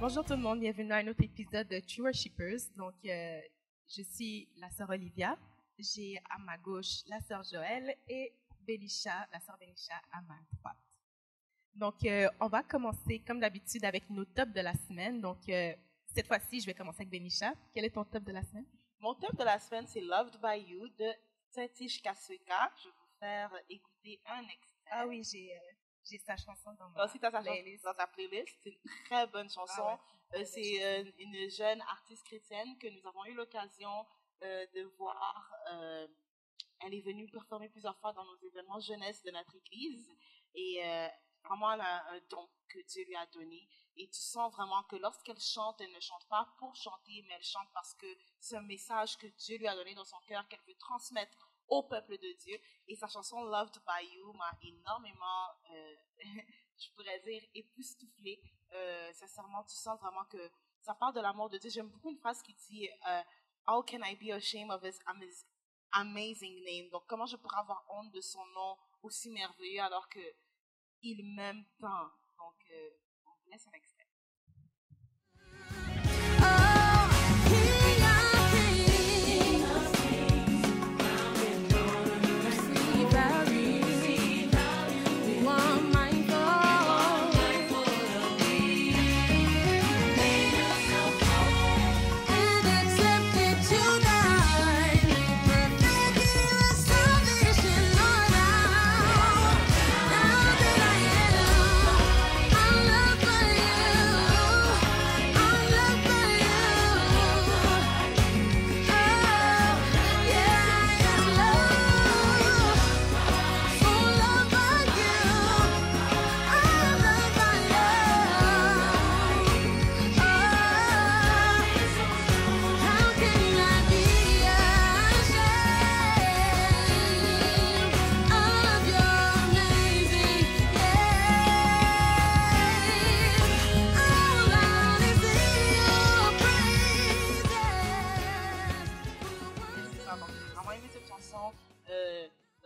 Bonjour tout le monde, bienvenue à un autre épisode de True Worshippers. Donc, je suis la sœur Olivia. J'ai à ma gauche la sœur Joëlle et Belisha, la sœur Belisha à ma droite. Donc, on va commencer comme d'habitude avec nos tops de la semaine. Donc, cette fois-ci, je vais commencer avec Belisha. Quel est ton top de la semaine? Mon top de la semaine, c'est Loved by You de Tatish Kasweka. Je vais vous faire écouter un extrait. Ah oui, j'ai sa chanson dans ma playlist. Dans ta playlist. C'est une très bonne chanson. Ah ouais. C'est une jeune artiste chrétienne que nous avons eu l'occasion de voir. Elle est venue performer plusieurs fois dans nos événements jeunesse de notre église. Et vraiment, elle a un don que Dieu lui a donné. Et tu sens vraiment que lorsqu'elle chante, elle ne chante pas pour chanter, mais elle chante parce que c'est un message que Dieu lui a donné dans son cœur, qu'elle veut transmettre au peuple de Dieu. Et sa chanson Loved by You m'a énormément, je pourrais dire, époustouflée. Sincèrement, tu sens vraiment que ça parle de l'amour de Dieu. J'aime beaucoup une phrase qui dit How can I be ashamed of his amazing name? Donc, comment je pourrais avoir honte de son nom aussi merveilleux alors qu'il m'aime tant? Donc, on vous laisse un extrait.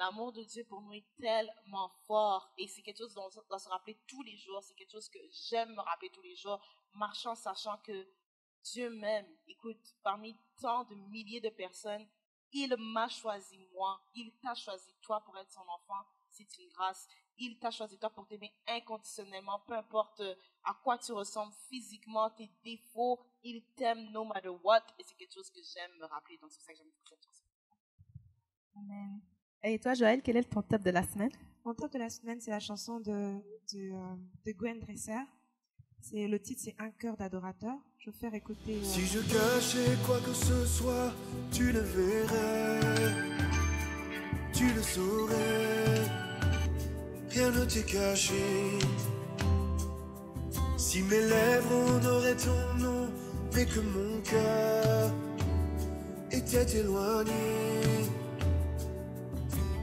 L'amour de Dieu pour nous est tellement fort et c'est quelque chose dont on doit se rappeler tous les jours. C'est quelque chose que j'aime me rappeler tous les jours, marchant, sachant que Dieu m'aime. Écoute, parmi tant de milliers de personnes, il m'a choisi moi, il t'a choisi toi pour être son enfant, c'est une grâce. Il t'a choisi toi pour t'aimer inconditionnellement, peu importe à quoi tu ressembles physiquement, tes défauts, il t'aime no matter what et c'est quelque chose que j'aime me rappeler, donc c'est pour ça que j'aime cette chanson. Amen. Et toi, Joël, quel est ton top de la semaine? Mon top de la semaine, c'est la chanson de Gwen Dresser. Le titre, c'est Un cœur d'adorateur. Je vais faire écouter. Si je cachais quoi que ce soit, tu le verrais, tu le saurais. Rien ne t'est caché. Si mes lèvres honoraient ton nom, mais que mon cœur était éloigné,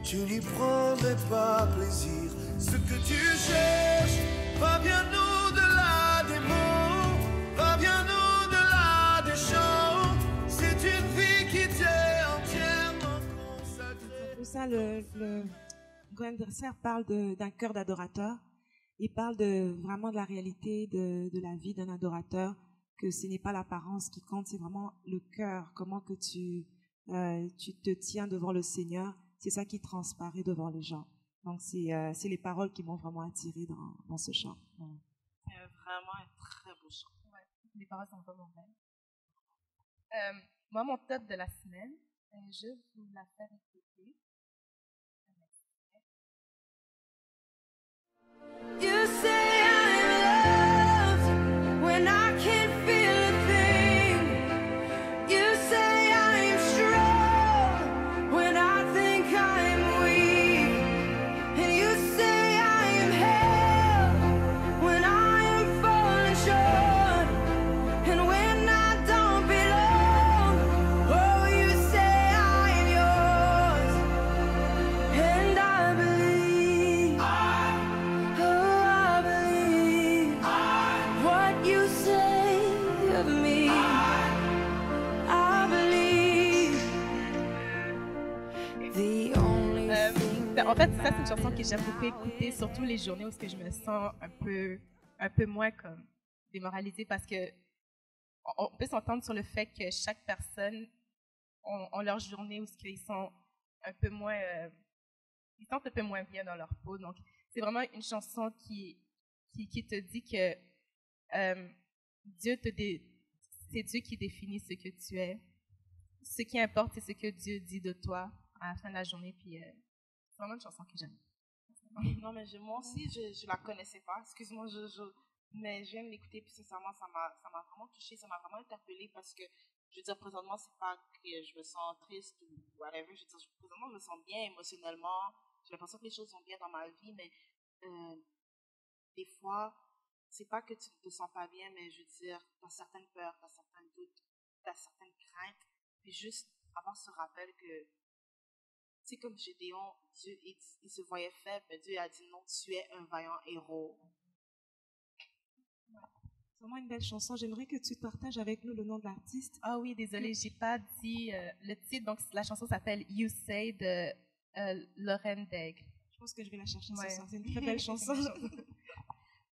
tu n'y prendrais pas plaisir. Ce que tu cherches va bien au-delà des mots, va bien au-delà des chants. C'est une vie qui t'est entièrement consacrée. Pour ça, Gwen Dresser parle d'un cœur d'adorateur. Il parle vraiment de la réalité de la vie d'un adorateur, que ce n'est pas l'apparence qui compte, c'est vraiment le cœur, comment que tu te tiens devant le Seigneur. C'est ça qui transparaît devant les gens. Donc, c'est les paroles qui m'ont vraiment attirée dans ce chant. Ouais. C'est vraiment un très beau chant. Ouais, les paroles sont vraiment belles. Moi, mon top de la semaine, je vais vous la faire écouter. You say I'm loved when I can't feel a thing. You say I'm strong when I think I'm weak. And you say I am held when I am falling short. And when I don't belong, oh, you say I am yours. And I believe, oh, I believe what you say of me. I believe the only thing En fait, ça, c'est une chanson que j'aime beaucoup écouter, surtout les journées où je me sens un peu moins comme démoralisés parce que on peut s'entendre sur le fait que chaque personne ont leur journée où ils sont un peu moins, ils sentent un peu moins bien dans leur peau. Donc, c'est vraiment une chanson qui te dit que c'est Dieu qui définit ce que tu es. Ce qui importe, c'est ce que Dieu dit de toi à la fin de la journée. Puis, c'est vraiment une chanson que j'aime. Non, mais moi aussi, je la connaissais pas. Excuse-moi, mais je viens de l'écouter, puis sincèrement, ça m'a vraiment touchée, ça m'a vraiment interpellée parce que, je veux dire, présentement, c'est pas que je me sens triste ou whatever. Je veux dire, présentement, je me sens bien émotionnellement. J'ai l'impression que les choses vont bien dans ma vie, mais des fois, c'est pas que tu ne te sens pas bien, mais je veux dire, t'as certaines peurs, t'as certains doutes, t'as certaines craintes, puis juste avoir ce rappel que, c'est comme Gédéon, Dieu, il se voyait faible, mais Dieu a dit non, tu es un vaillant héros. C'est vraiment une belle chanson. J'aimerais que tu partages avec nous le nom de l'artiste. Ah oui, désolée, j'ai pas dit le titre. Donc, la chanson s'appelle You Say de Lauren Daigle. Je pense que je vais la chercher Ouais. ce soir. C'est une très belle chanson.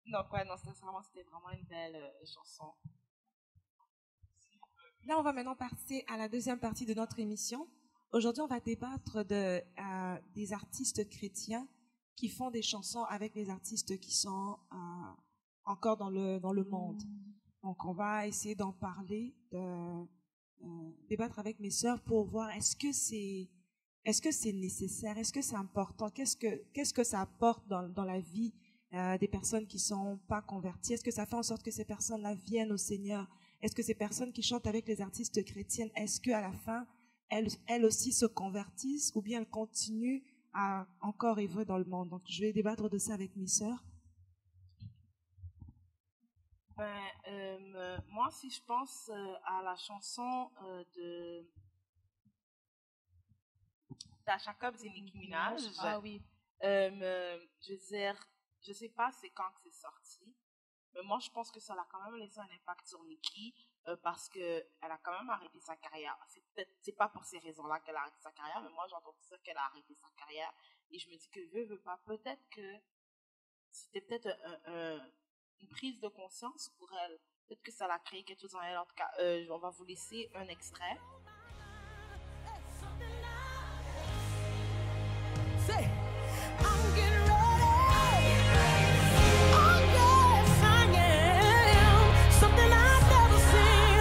Non, c'était vraiment une belle chanson. Là, on va maintenant passer à la deuxième partie de notre émission. Aujourd'hui, on va débattre des artistes chrétiens qui font des chansons avec les artistes qui sont encore dans le monde. Donc, on va essayer d'en parler, débattre avec mes sœurs pour voir est-ce que c'est nécessaire, est-ce que c'est important, qu'est-ce que ça apporte dans la vie des personnes qui sont pas converties, est-ce que ça fait en sorte que ces personnes-là viennent au Seigneur, est-ce que ces personnes qui chantent avec les artistes chrétiennes, est-ce qu'à la fin, elles aussi se convertissent ou bien elles continuent à encore œuvrer dans le monde. Donc, je vais débattre de ça avec mes sœurs. Moi, si je pense à la chanson de Tasha Cobbs et Nicki Minaj, Ah oui. je veux dire, je sais pas c'est quand que c'est sorti, mais moi, je pense que ça a quand même laissé un impact sur Nicki parce qu'elle a quand même arrêté sa carrière. C'est pas pour ces raisons-là qu'elle a arrêté sa carrière, mais moi, j'entends dire qu'elle a arrêté sa carrière et je me dis que veut pas, peut-être que c'était peut-être une prise de conscience pour elle. Peut-être que ça l'a créé quelque chose en elle. En tout cas, on va vous laisser un extrait. Say, I'm getting ready. Oh yes, I am. Something I've never seen.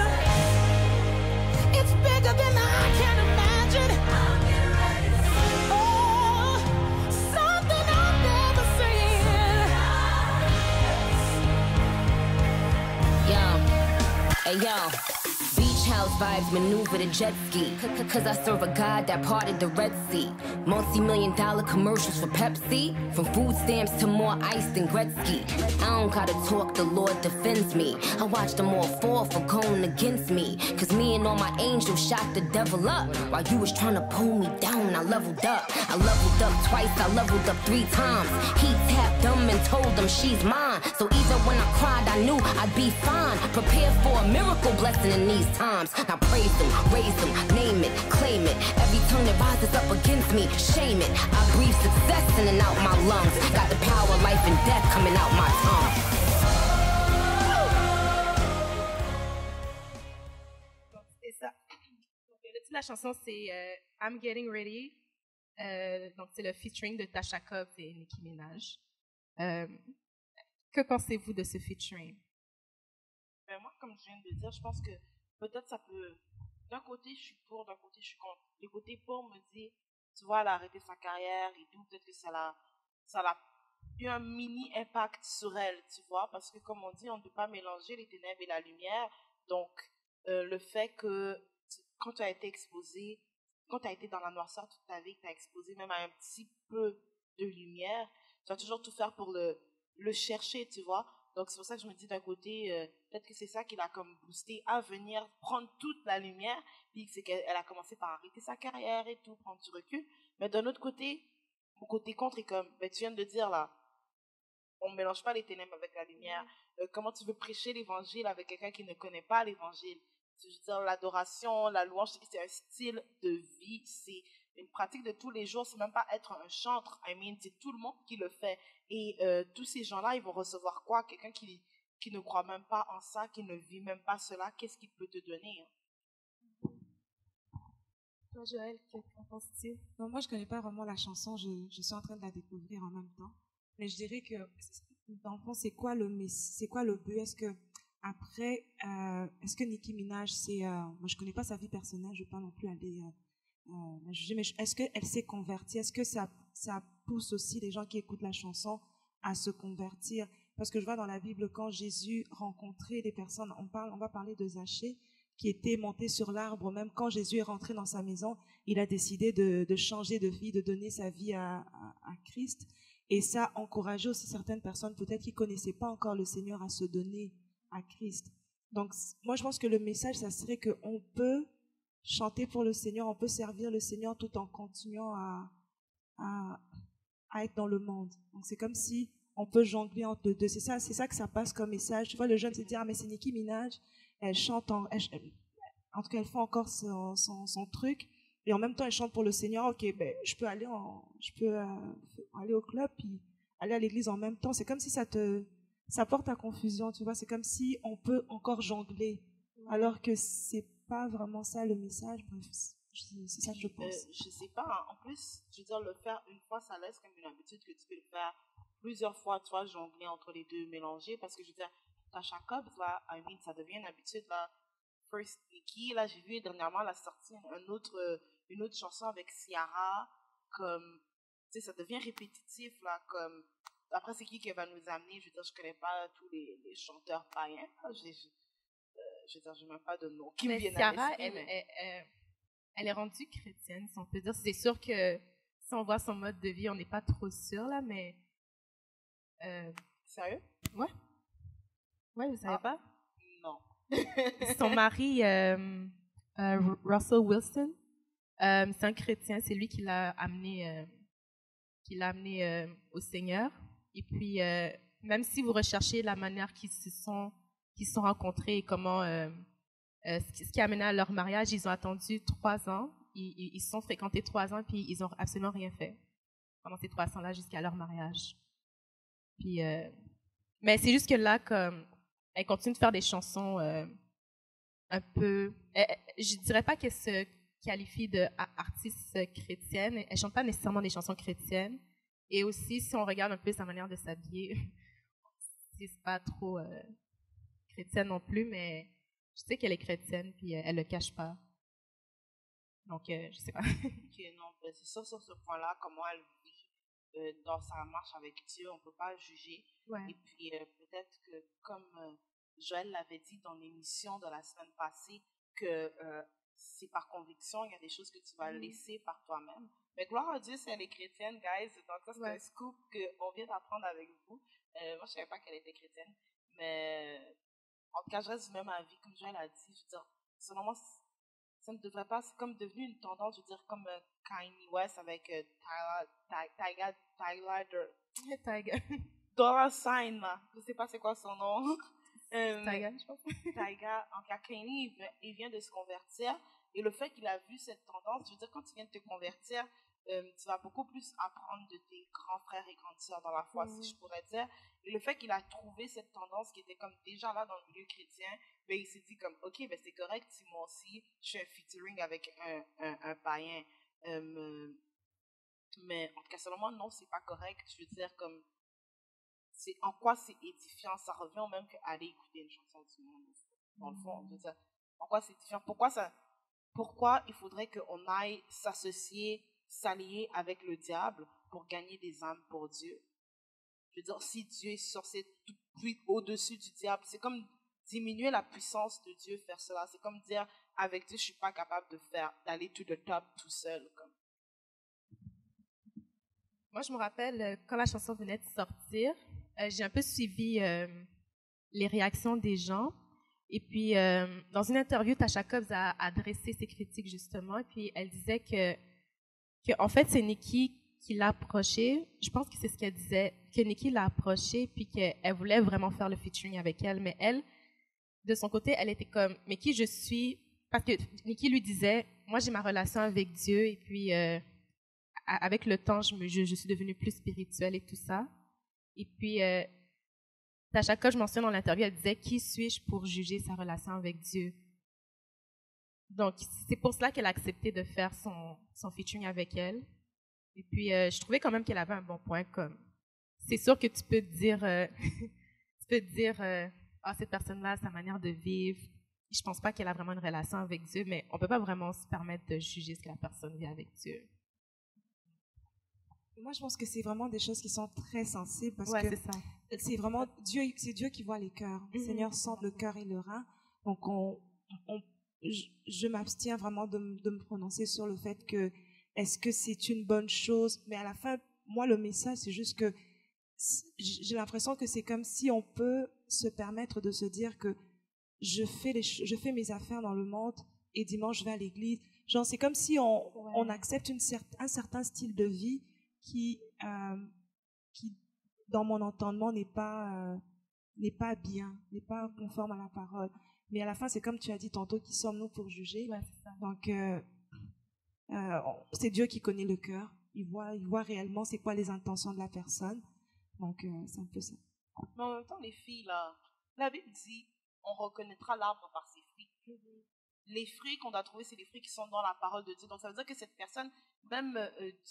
It's bigger than I can imagine. I'm getting ready. Oh, something I've never seen. Yo, hey yo. Beach house vibes maneuver the jet ski. Cause I serve a God that parted the Red Sea. Multi-million-dollar commercials for Pepsi. From food stamps to more ice than Gretzky. I don't gotta talk, the Lord defends me. I watch them all fall for going against me. Cause me and all my angels shot the devil up. While you was trying to pull me down, I leveled up. I leveled up twice, I leveled up 3 times. He tapped them and told them she's mine. So even when I cried, I knew I'd be fine. Prepared for a miracle blessing in these times. Now praise him, raise him, name it, claim it. Every tongue that rises up against me, shame it. I breathe success in and out my lungs. Got the power, life and death coming out my tongue. Donc, c'est ça. Donc, le titre de la chanson, c'est I'm Getting Ready. Donc, c'est le featuring de Tasha Cobbs et Nicki Minaj. Que pensez-vous de ce featuring? Moi, comme je viens de le dire, je pense que peut-être ça peut... D'un côté, je suis pour, d'un côté, je suis contre. Le côté pour me dit, tu vois, elle a arrêté sa carrière et tout, peut-être que ça a eu un mini impact sur elle, tu vois, parce que comme on dit, on ne peut pas mélanger les ténèbres et la lumière. Donc, le fait que quand tu as été exposé, quand tu as été dans la noirceur toute ta vie, que tu as exposé même à un petit peu de lumière, tu vas toujours tout faire pour le chercher, tu vois. Donc, c'est pour ça que je me dis d'un côté, peut-être que c'est ça qui l'a comme boosté à venir prendre toute la lumière. Puis c'est qu'elle a commencé par arrêter sa carrière et tout, prendre du recul. Mais d'un autre côté, mon côté contre est comme, ben, tu viens de le dire là, on ne mélange pas les ténèbres avec la lumière. Comment tu veux prêcher l'évangile avec quelqu'un qui ne connaît pas l'évangile? Je veux dire, l'adoration, la louange, c'est un style de vie, c'est une pratique de tous les jours, c'est même pas être un chantre, c'est tout le monde qui le fait. Et tous ces gens-là, ils vont recevoir quoi? Quelqu'un qui qui ne croit même pas en ça, qui ne vit même pas cela, qu'est-ce qu'il peut te donner? Toi, Joël, qu'en penses-tu? Non, moi, je connais pas vraiment la chanson. Je suis en train de la découvrir en même temps. Mais je dirais que, dans le fond, c'est quoi le but? Est-ce que après, est-ce que Nicki Minaj, moi, je connais pas sa vie personnelle. Je vais pas non plus aller la juger. Mais est-ce qu'elle s'est convertie? Est-ce que ça pousse aussi les gens qui écoutent la chanson à se convertir? Parce que je vois dans la Bible, quand Jésus rencontrait des personnes, on va parler de Zachée, qui était monté sur l'arbre. Même quand Jésus est rentré dans sa maison, il a décidé de changer de vie, de donner sa vie à Christ. Et ça encourageait aussi certaines personnes, peut-être qui connaissaient pas encore le Seigneur, à se donner à Christ. Donc, moi, je pense que le message, ça serait qu'on peut chanter pour le Seigneur, on peut servir le Seigneur tout en continuant à être dans le monde. Donc, c'est comme si on peut jongler entre deux. C'est ça que ça passe comme message. Tu vois, le jeune se dit, ah, mais c'est Nicki Minaj, elle chante, en tout cas, elle fait encore son truc, et en même temps, elle chante pour le Seigneur. Ok, ben, je peux aller au club, puis aller à l'église en même temps. C'est comme si ça porte à confusion, tu vois. C'est comme si on peut encore jongler, alors que c'est pas vraiment ça le message. Bref, c'est ça que je pense. Je sais pas, hein. En plus, je veux dire, le faire une fois, ça laisse comme une habitude que tu peux le faire plusieurs fois, tu vois, jongler entre les deux, mélanger, parce que je veux dire, Tasha Cobbs, là, ça devient une habitude, là. First Nicki, là, j'ai vu dernièrement, elle a sorti une autre chanson avec Ciara, comme, tu sais, ça devient répétitif, là, comme, après, c'est qui va nous amener? Je veux dire, je connais pas tous les chanteurs païens, là. Je veux dire, j'ai même pas de nom qui me viennent à l'esprit. Elle est rendue chrétienne, si on peut dire. C'est sûr que si on voit son mode de vie, on n'est pas trop sûr, là, mais... Sérieux? Ouais. Ouais, vous savez pas? Non. Son mari, Russell Wilson, c'est un chrétien. C'est lui qui l'a amené au Seigneur. Et puis, même si vous recherchez la manière qu'ils se sont rencontrés et comment, ce qui a amené à leur mariage, ils ont attendu 3 ans. Ils se sont fréquentés 3 ans, puis ils n'ont absolument rien fait pendant ces 3 ans-là jusqu'à leur mariage. Puis, mais c'est juste que là, comme elle continue de faire des chansons un peu... je dirais pas qu'elle se qualifie d'artiste chrétienne. Elle chante pas nécessairement des chansons chrétiennes. Et aussi, si on regarde un peu sa manière de s'habiller, c'est pas trop chrétienne non plus, mais je sais qu'elle est chrétienne, puis elle le cache pas. Donc, je sais pas. Ok, non, ben c'est sûr sur ce point-là, comment elle vit dans sa marche avec Dieu, on peut pas juger. Ouais. Et puis, peut-être que, comme Joël l'avait dit dans l'émission de la semaine passée, que c'est par conviction, il y a des choses que tu vas laisser par toi-même. Mais gloire à Dieu, si elle est chrétienne, guys. Donc ça, c'est un scoop qu'on vient d'apprendre avec vous. Moi, je savais pas qu'elle était chrétienne. Mais en tout cas, je reste du même avis. Comme Joël a dit, je veux dire, selon moi, ça ne devrait pas... C'est comme devenu une tendance, je veux dire, comme Kanye West avec Tyga. Dolla Sign, là. Je sais pas c'est quoi son nom. Tyga, je pense. Tyga, en cas, Kanye, il vient de se convertir. Et le fait qu'il a vu cette tendance, je veux dire, quand tu viens de te convertir, tu vas beaucoup plus apprendre de tes grands frères et grandes sœurs dans la foi, si je pourrais dire. Et le fait qu'il a trouvé cette tendance qui était comme déjà là dans le milieu chrétien, ben, il s'est dit comme, ok, ben, c'est correct si moi aussi, je fais un featuring avec un païen. Mais en tout cas, selon moi, non, c'est pas correct. Je veux dire, comme, c'est en quoi c'est édifiant. Ça revient au même qu'aller écouter une chanson du monde. Dans le fond, je veux dire, en quoi c'est édifiant. Pourquoi il faudrait qu'on aille s'allier avec le diable pour gagner des âmes pour Dieu? Je veux dire, si Dieu est censé tout au-dessus du diable, c'est comme diminuer la puissance de Dieu, faire cela. C'est comme dire, avec Dieu, je suis pas capable d'aller to the top tout seul. Comme. Moi, je me rappelle, quand la chanson venait de sortir, j'ai un peu suivi les réactions des gens. Et puis, dans une interview, Tasha Cobbs a adressé ses critiques, justement. Et puis, elle disait que en fait, c'est Nicki qui l'a approché. Je pense que c'est ce qu'elle disait, que Nicki l'a approché, puis qu'elle voulait vraiment faire le featuring avec elle. Mais elle, de son côté, elle était comme, mais qui je suis? Parce que Nicki lui disait, moi, j'ai ma relation avec Dieu, et puis, avec le temps, je suis devenue plus spirituelle et tout ça. Et puis, Tasha Coach mentionne dans l'interview, elle disait « Qui suis-je pour juger sa relation avec Dieu ?» Donc, c'est pour cela qu'elle a accepté de faire son featuring avec elle. Et puis, je trouvais quand même qu'elle avait un bon point. Comme, c'est sûr que tu peux te dire, ah, cette personne-là, sa manière de vivre, je pense pas qu'elle a vraiment une relation avec Dieu, mais on peut pas vraiment se permettre de juger ce que la personne vit avec Dieu. Moi, je pense que c'est vraiment des choses qui sont très sensibles parce Ouais, que c'est ça. c'est vraiment Dieu, c'est Dieu qui voit les cœurs. Le Seigneur sonde le cœur et le rein. Donc, je m'abstiens vraiment de me prononcer sur le fait que est-ce que c'est une bonne chose. Mais à la fin, moi, le message, c'est juste que j'ai l'impression que c'est comme si on peut se permettre de se dire que je fais mes affaires dans le monde et dimanche, je vais à l'église. Genre, c'est comme si on accepte un certain style de vie qui dans mon entendement, n'est pas bien, n'est pas conforme à la parole. Mais à la fin, c'est comme tu as dit tantôt, qui sommes-nous pour juger? Ouais, c'est ça. Donc, c'est Dieu qui connaît le cœur. Il voit réellement c'est quoi les intentions de la personne. Donc, c'est un peu ça. Mais en même temps, les filles, là, la Bible dit, on reconnaîtra l'arbre par ses fruits. Les fruits qu'on doit trouver, c'est les fruits qui sont dans la parole de Dieu. Donc, ça veut dire que cette personne, même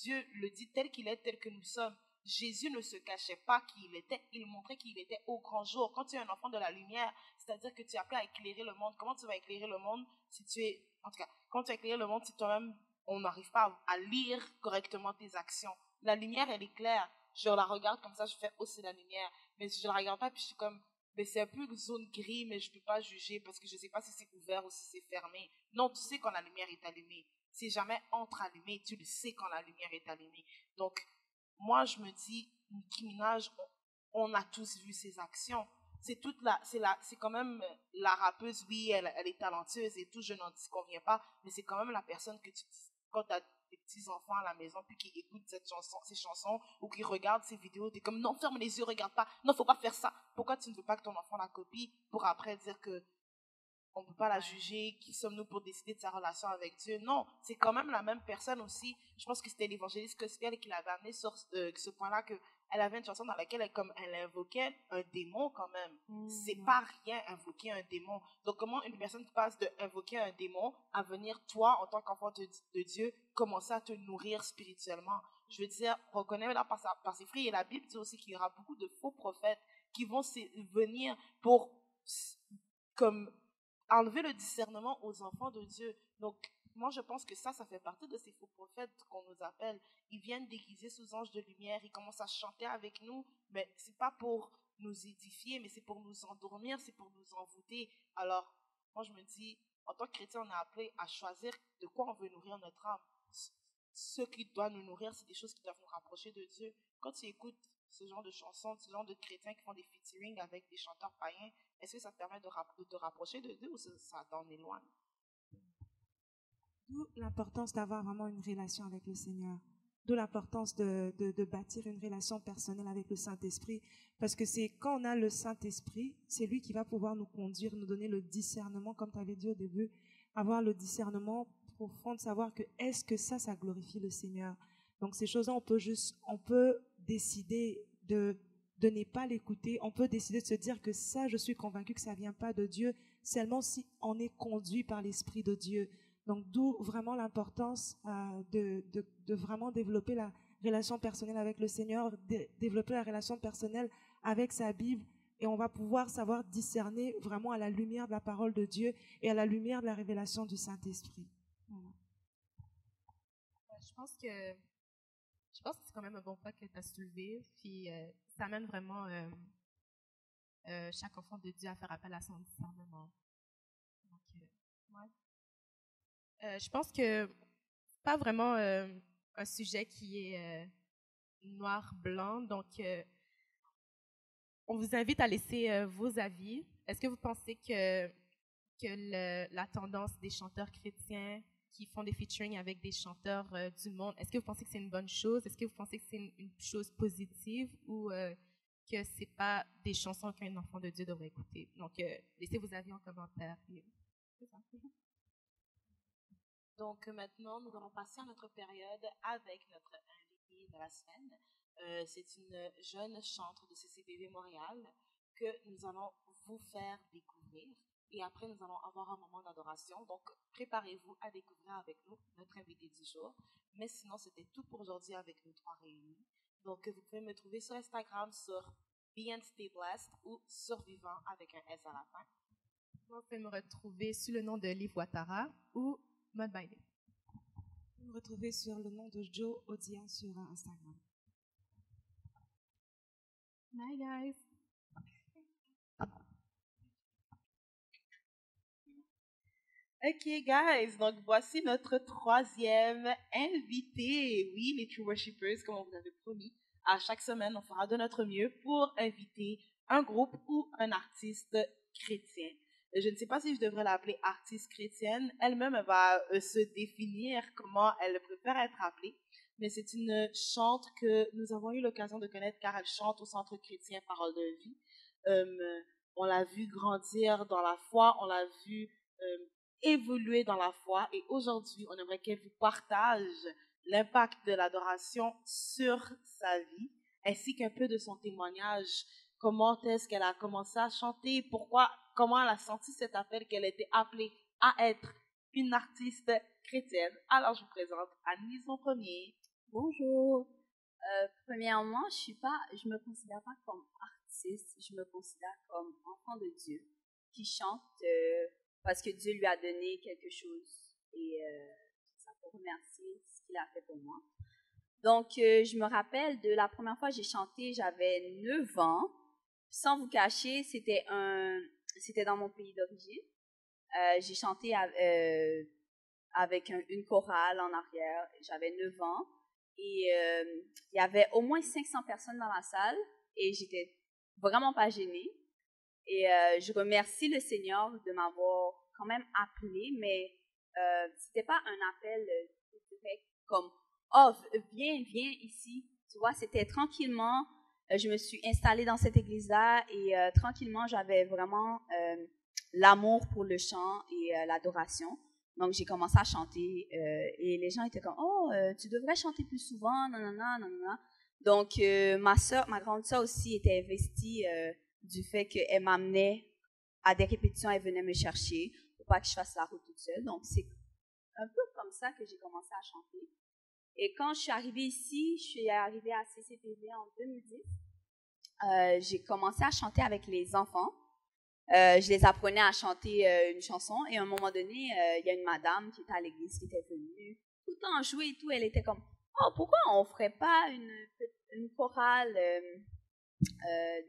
Dieu le dit tel qu'il est, tel que nous sommes. Jésus ne se cachait pas qui il était, il montrait qu'il était au grand jour. Quand tu es un enfant de la lumière, c'est-à-dire que tu es appelé à éclairer le monde. Comment tu vas éclairer le monde si tu es, en tout cas, quand tu vas éclairer le monde si toi-même, on n'arrive pas à lire correctement tes actions. La lumière, elle est claire. Je la regarde comme ça, je fais aussi la lumière. Mais si je la regarde pas, puis je suis comme, mais c'est un peu une zone gris, mais je peux pas juger parce que je sais pas si c'est ouvert ou si c'est fermé. Non, tu sais quand la lumière est allumée. C'est jamais entre-allumé, tu le sais quand la lumière est allumée. Donc, moi, je me dis, Nicki Minaj, on a tous vu ses actions. C'est quand même la rappeuse, oui, elle est talentueuse et tout, je n'en disconviens pas, mais c'est quand même la personne que quand tu as des petits-enfants à la maison, puis qui écoutent ces chansons, ou qui regardent ces vidéos, tu es comme, non, ferme les yeux, regarde pas, non, faut pas faire ça. Pourquoi tu ne veux pas que ton enfant la copie pour après dire que on ne peut pas la juger, qui sommes-nous pour décider de sa relation avec Dieu? Non, c'est quand même la même personne aussi. Je pense que c'était l'évangéliste Gospel qui l'avait amené sur ce point-là, qu'elle avait une chanson dans laquelle elle invoquait un démon quand même. C'est pas rien invoquer un démon. Donc comment une personne passe de invoquer un démon à venir, toi, en tant qu'enfant de Dieu, commencer à te nourrir spirituellement? Je veux dire, reconnais-la par ses fruits. Et la Bible dit aussi qu'il y aura beaucoup de faux prophètes qui vont venir pour comme enlever le discernement aux enfants de Dieu. Donc, moi, je pense que ça fait partie de ces faux prophètes qu'on nous appelle. Ils viennent déguisés sous anges de lumière, ils commencent à chanter avec nous, mais c'est pas pour nous édifier, mais c'est pour nous endormir, c'est pour nous envoûter. Alors, moi, je me dis, en tant que chrétien, on est appelé à choisir de quoi on veut nourrir notre âme. Ce qui doit nous nourrir, c'est des choses qui doivent nous rapprocher de Dieu. Quand tu écoutes ce genre de chansons, ce genre de chrétiens qui font des featuring avec des chanteurs païens, est-ce que ça te permet de te rapprocher de Dieu ou ça t'en éloigne? D'où l'importance d'avoir vraiment une relation avec le Seigneur. D'où l'importance de bâtir une relation personnelle avec le Saint-Esprit. Parce que c'est quand on a le Saint-Esprit, c'est lui qui va pouvoir nous conduire, nous donner le discernement, comme tu avais dit au début, avoir le discernement profond de savoir que est-ce que ça glorifie le Seigneur. Donc ces choses-là, on peut décider de ne pas l'écouter. On peut décider de se dire que ça, je suis convaincu que ça vient pas de Dieu, seulement si on est conduit par l'Esprit de Dieu. Donc, d'où vraiment l'importance de vraiment développer la relation personnelle avec le Seigneur, développer la relation personnelle avec sa Bible, et on va pouvoir savoir discerner vraiment à la lumière de la parole de Dieu et à la lumière de la révélation du Saint-Esprit. Voilà. Je pense que c'est quand même un bon point que tu as soulevé, puis ça amène vraiment chaque enfant de Dieu à faire appel à son discernement. Donc, ouais. Je pense que c'est pas vraiment un sujet qui est noir-blanc, donc on vous invite à laisser vos avis. Est-ce que vous pensez que la tendance des chanteurs chrétiens qui font des featuring avec des chanteurs du monde, est-ce que vous pensez que c'est une bonne chose? Est-ce que vous pensez que c'est une chose positive ou que c'est pas des chansons qu'un enfant de Dieu devrait écouter? Donc, laissez vos avis en commentaire. C'est ça. Donc maintenant, nous allons passer à notre période avec notre invitée de la semaine. C'est une jeune chanteuse de CCBV Montréal que nous allons vous faire découvrir. Et après, nous allons avoir un moment d'adoration. Donc, préparez-vous à découvrir avec nous notre invité du jour. Mais sinon, c'était tout pour aujourd'hui avec nous trois réunis. Donc, vous pouvez me trouver sur Instagram sur Be and Stay Blessed ou Survivant avec un S à la fin. Vous pouvez me retrouver sous le nom de Liv Ouattara ou Mode by Day. Vous me retrouvez sur le nom de Joe Odia sur Instagram. Bye, guys. Ok, guys, donc voici notre troisième invité. Oui, les True Worshippers, comme on vous avait promis. À chaque semaine, on fera de notre mieux pour inviter un groupe ou un artiste chrétien. Je ne sais pas si je devrais l'appeler artiste chrétienne. Elle-même, elle va se définir comment elle préfère être appelée. Mais c'est une chante que nous avons eu l'occasion de connaître car elle chante au Centre chrétien Parole de Vie. On l'a vu grandir dans la foi, on l'a vu évoluer dans la foi et aujourd'hui, on aimerait qu'elle vous partage l'impact de l'adoration sur sa vie ainsi qu'un peu de son témoignage. Comment est-ce qu'elle a commencé à chanter? Pourquoi? Comment elle a senti cet appel qu'elle était appelée à être une artiste chrétienne? Alors, je vous présente Anne-Lise Premier. Bonjour. Premièrement, je me considère pas comme artiste, je me considère comme enfant de Dieu qui chante parce que Dieu lui a donné quelque chose et ça pour remercier ce qu'il a fait pour moi. Donc, je me rappelle de la première fois que j'ai chanté, j'avais 9 ans. Sans vous cacher, c'était dans mon pays d'origine. J'ai chanté avec une chorale en arrière. J'avais 9 ans et il y avait au moins 500 personnes dans la salle et j'étais vraiment pas gênée. Et je remercie le Seigneur de m'avoir quand même appelée, mais c'était pas un appel direct comme « Oh, viens ici ». Tu vois, c'était tranquillement, je me suis installée dans cette église-là et tranquillement, j'avais vraiment l'amour pour le chant et l'adoration. Donc, j'ai commencé à chanter et les gens étaient comme « Oh, tu devrais chanter plus souvent, nanana, nanana ». Donc, ma grande sœur aussi était investie du fait qu'elle m'amenait à des répétitions, elle venait me chercher pour pas que je fasse la route toute seule. Donc, c'est un peu comme ça que j'ai commencé à chanter. Et quand je suis arrivée ici, je suis arrivée à CCTV en 2010. J'ai commencé à chanter avec les enfants. Je les apprenais à chanter une chanson et à un moment donné, il y a une madame qui était à l'église qui était venue tout le temps jouer et tout. Elle était comme « Oh, pourquoi on ne ferait pas une chorale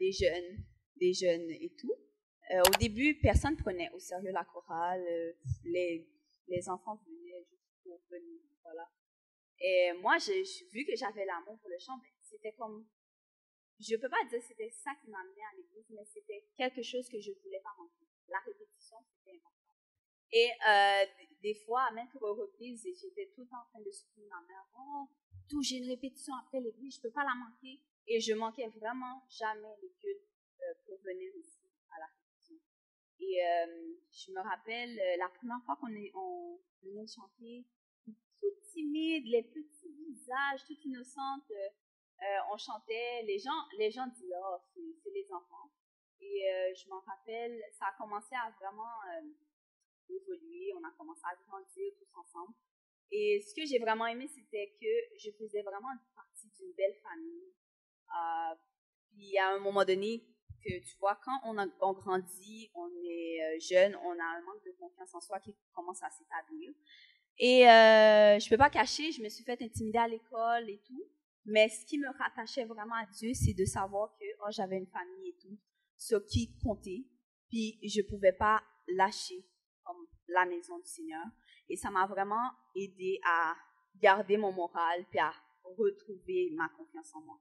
des jeunes et tout ?» Au début, personne ne prenait au sérieux la chorale. Les enfants venaient juste pour venir, voilà. Et moi, vu que j'avais l'amour pour le chant, c'était comme... Je ne peux pas dire que c'était ça qui m'a amenée à l'église, mais c'était quelque chose que je ne voulais pas manquer. La répétition, c'était important. Et des fois, à maintes reprises, j'étais tout le temps en train de soutenir ma mère. Oh, j'ai une répétition après l'église, je ne peux pas la manquer. Et je manquais vraiment jamais les cultes pour venir ici à la répétition. Et je me rappelle, la première fois qu'on venait chanter, tout timide, les petits visages, tout innocentes, on chantait, les gens disaient « Oh, c'est les enfants ». Et je m'en rappelle, ça a commencé à vraiment évoluer, on a commencé à grandir tous ensemble. Et ce que j'ai vraiment aimé, c'était que je faisais vraiment partie d'une belle famille. Puis à un moment donné, que tu vois, quand on grandit, on est jeune, on a un manque de confiance en soi qui commence à s'établir. Et je peux pas cacher, je me suis fait intimider à l'école et tout. Mais ce qui me rattachait vraiment à Dieu, c'est de savoir que j'avais une famille et tout, ce qui comptait. Puis je pouvais pas lâcher comme la maison du Seigneur. Et ça m'a vraiment aidé à garder mon moral puis à retrouver ma confiance en moi.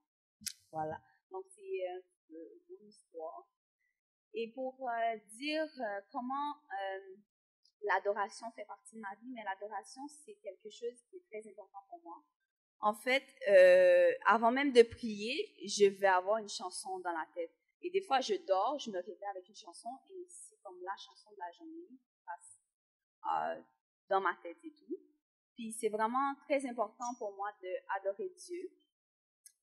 Voilà. Donc c'est une histoire. Et pour dire comment l'adoration fait partie de ma vie, mais l'adoration, c'est quelque chose qui est très important pour moi. En fait, avant même de prier, je vais avoir une chanson dans la tête. Et des fois, je dors, je me réveille avec une chanson et c'est comme la chanson de la journée qui passe dans ma tête et tout. Puis c'est vraiment très important pour moi d'adorer Dieu.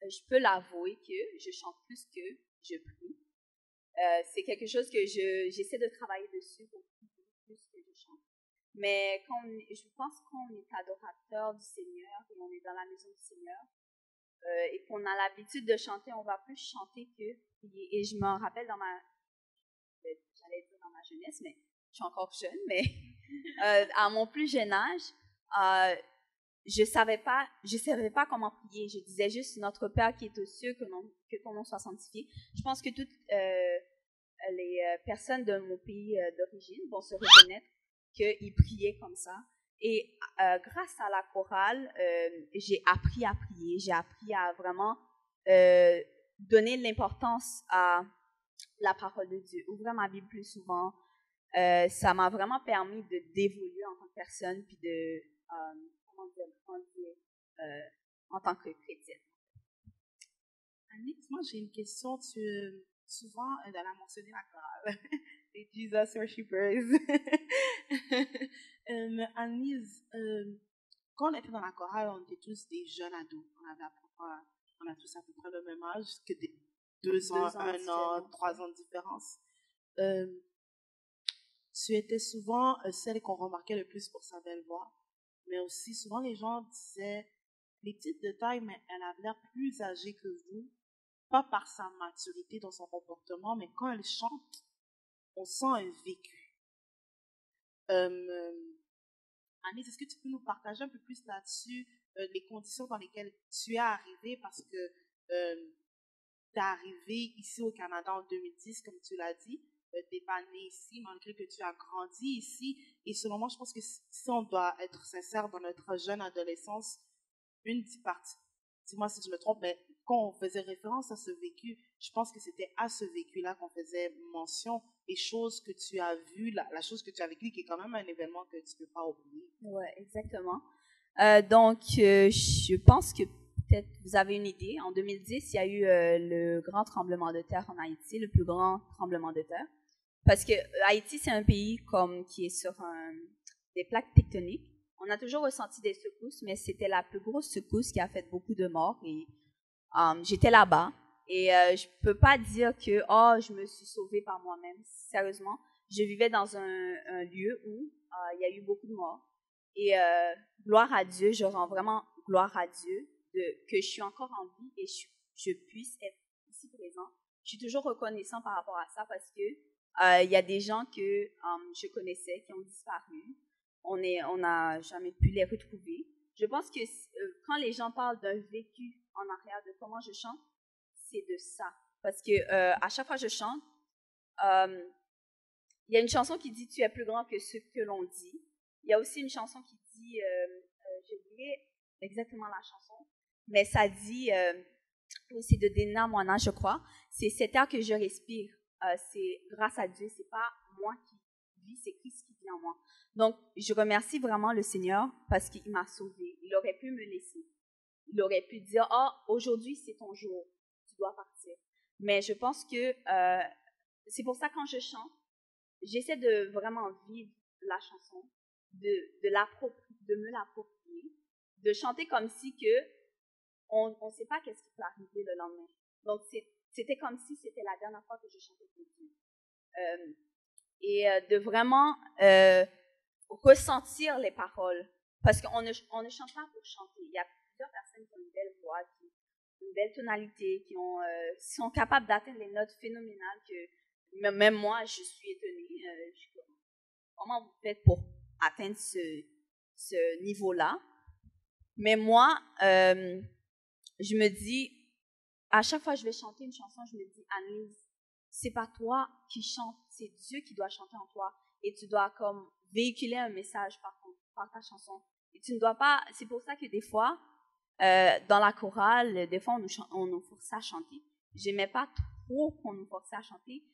Je peux l'avouer que je chante plus que je prie. C'est quelque chose que j'essaie de travailler dessus pour plus que je chante. Mais je pense qu'on est adorateur du Seigneur et on est dans la maison du Seigneur et qu'on a l'habitude de chanter, on va plus chanter que prier. Et je me rappelle j'allais dire dans ma jeunesse, mais je suis encore jeune, mais à mon plus jeune âge, je savais pas comment prier. Je disais juste notre Père qui est aux cieux, que ton nom soit sanctifié. Je pense que toutes les personnes de mon pays d'origine vont se reconnaître qu'ils priaient comme ça. Et grâce à la chorale, j'ai appris à prier, j'ai appris à vraiment donner l'importance à la parole de Dieu, ouvrir ma Bible plus souvent. Ça m'a vraiment permis d'évoluer en tant que personne, puis de grandir en tant que chrétienne. Annick, moi j'ai une question. Souvent, elle a mentionné la chorale, les Jesus Worshippers. Annise, quand on était dans la chorale, on était tous des jeunes ados. On a tous à peu près le même âge, que des 2 ans, 1 an, 3 ans de différence. Tu étais souvent celle qu'on remarquait le plus pour sa belle voix, mais aussi souvent les gens disaient, les petites de taille, mais elle a l'air plus âgée que vous, pas par sa maturité dans son comportement, mais quand elle chante, on sent un vécu. Annick, est-ce que tu peux nous partager un peu plus là-dessus, les conditions dans lesquelles tu es arrivée, parce que tu es arrivée ici au Canada en 2010, comme tu l'as dit, tu n'es pas née ici, malgré que tu as grandi ici, et selon moi, je pense que si on doit être sincère dans notre jeune adolescence, une partie, dis-moi si je me trompe, mais quand on faisait référence à ce vécu, je pense que c'était à ce vécu-là qu'on faisait mention, et chose que tu as vue, la chose que tu as vécue, qui est quand même un événement que tu ne peux pas oublier. Oui, exactement. Donc, je pense que peut-être vous avez une idée. En 2010, il y a eu le grand tremblement de terre en Haïti, le plus grand tremblement de terre. Parce que Haïti, c'est un pays qui est sur des plaques tectoniques. On a toujours ressenti des secousses, mais c'était la plus grosse secousse qui a fait beaucoup de morts. Et j'étais là-bas. Et je peux pas dire que je me suis sauvée par moi-même. Sérieusement, je vivais dans un lieu où il y a eu beaucoup de morts. Et gloire à Dieu, je rends vraiment gloire à Dieu que je suis encore en vie et je puisse être ici présent. Je suis toujours reconnaissant par rapport à ça parce que il y a des gens que je connaissais qui ont disparu. On n'a jamais pu les retrouver. Je pense que quand les gens parlent d'un vécu en arrière de comment je chante, c'est de ça. Parce que à chaque fois que je chante, il y a une chanson qui dit « Tu es plus grand que ce que l'on dit ». Il y a aussi une chanson qui dit, j'ai oublié exactement la chanson, mais ça dit, c'est de Dena Moana, je crois, c'est cet air que je respire, c'est grâce à Dieu, c'est pas moi qui vis, c'est Christ qui vit en moi. Donc, je remercie vraiment le Seigneur parce qu'il m'a sauvée. Il aurait pu me laisser. Il aurait pu dire, aujourd'hui c'est ton jour, tu dois partir. Mais je pense que c'est pour ça quand je chante, j'essaie de vraiment vivre la chanson, de me l'approprier, de chanter comme si on ne sait pas qu'est-ce qui peut arriver le lendemain. Donc, c'était comme si c'était la dernière fois que je chantais pour Dieu. Et de vraiment ressentir les paroles. Parce qu'on ne chante pas pour chanter. Il y a plusieurs personnes qui ont une belle voix, une belle tonalité, qui sont capables d'atteindre les notes phénoménales que même moi, je suis étonnée. Comment vous faites pour atteindre ce niveau-là? Mais moi, je me dis, à chaque fois que je vais chanter une chanson, je me dis, Annelise, c'est pas toi qui chante, c'est Dieu qui doit chanter en toi. Et tu dois comme véhiculer un message par ta chanson. Et tu ne dois pas, c'est pour ça que des fois, dans la chorale, des fois on nous forçait à chanter. J'aimais pas trop qu'on nous forçait à chanter,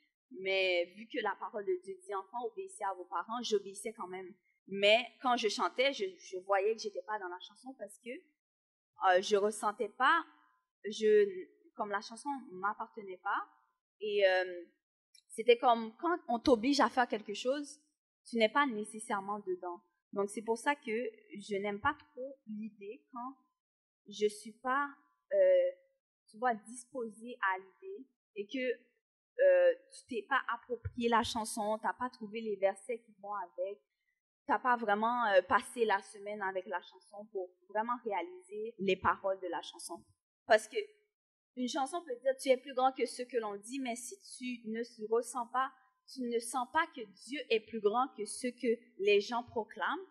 mais vu que la parole de Dieu dit, enfants, obéissez à vos parents, j'obéissais quand même. Mais quand je chantais, je voyais que j'étais pas dans la chanson parce que je ressentais pas, comme la chanson m'appartenait pas. Et c'était comme quand on t'oblige à faire quelque chose, tu n'es pas nécessairement dedans. Donc c'est pour ça que je n'aime pas trop l'idée quand je suis pas, disposée à l'idée et que tu t'es pas approprié la chanson, tu n'as pas trouvé les versets qui vont avec, tu n'as pas vraiment passé la semaine avec la chanson pour vraiment réaliser les paroles de la chanson. Parce que une chanson peut dire tu es plus grand que ce que l'on dit, mais si tu ne ressens pas, tu ne sens pas que Dieu est plus grand que ce que les gens proclament,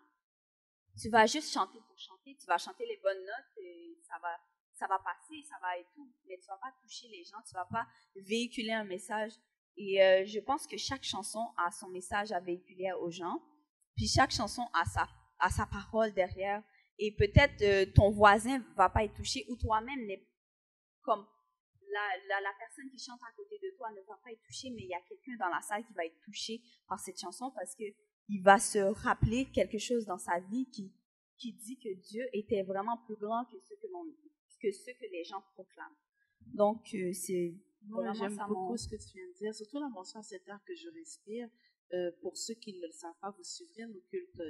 tu vas juste chanter pour chanter, tu vas chanter les bonnes notes et ça va passer, ça va et tout, mais tu ne vas pas toucher les gens, tu ne vas pas véhiculer un message. Et je pense que chaque chanson a son message à véhiculer aux gens, puis chaque chanson a sa parole derrière. Et peut-être ton voisin ne va pas être touché, ou toi-même, comme la personne qui chante à côté de toi ne va pas être touchée, mais il y a quelqu'un dans la salle qui va être touché par cette chanson parce qu'il va se rappeler quelque chose dans sa vie qui dit que Dieu était vraiment plus grand que ce que les gens proclament. Donc, c'est vraiment j'aime ça beaucoup ce que tu viens de dire, surtout la mention à cet air que je respire. Pour ceux qui ne le savent pas, vous suivrez nos cultes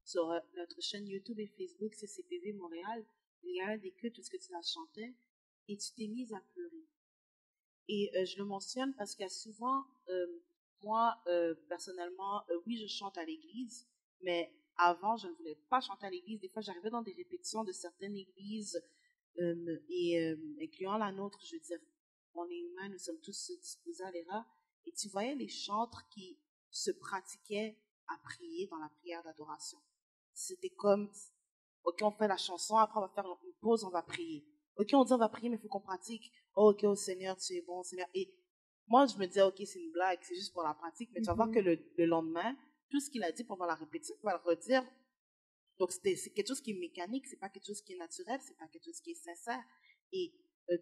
sur notre chaîne YouTube et Facebook, c'est CPV Montréal. Il y a un des cultes où tu la chantais et tu t'es mise à pleurer. Et je le mentionne parce qu'il y a souvent, moi, personnellement, oui, je chante à l'église, mais avant, je ne voulais pas chanter à l'église. Des fois, j'arrivais dans des répétitions de certaines églises, incluant la nôtre, je veux dire, on est humains, nous sommes tous disposés à l'erreur. Et tu voyais les chantres qui se pratiquaient à prier dans la prière d'adoration. C'était comme, ok, on fait la chanson, après on va faire une pause, on va prier. Ok, on dit on va prier, mais il faut qu'on pratique. Oh, ok, oh Seigneur, tu es bon, Seigneur. Et moi, je me disais, ok, c'est une blague, c'est juste pour la pratique, mais tu vas voir que le lendemain, tout ce qu'il a dit pendant la répétition, il va le redire. Donc, c'est quelque chose qui est mécanique, c'est pas quelque chose qui est naturel, c'est pas quelque chose qui est sincère. Et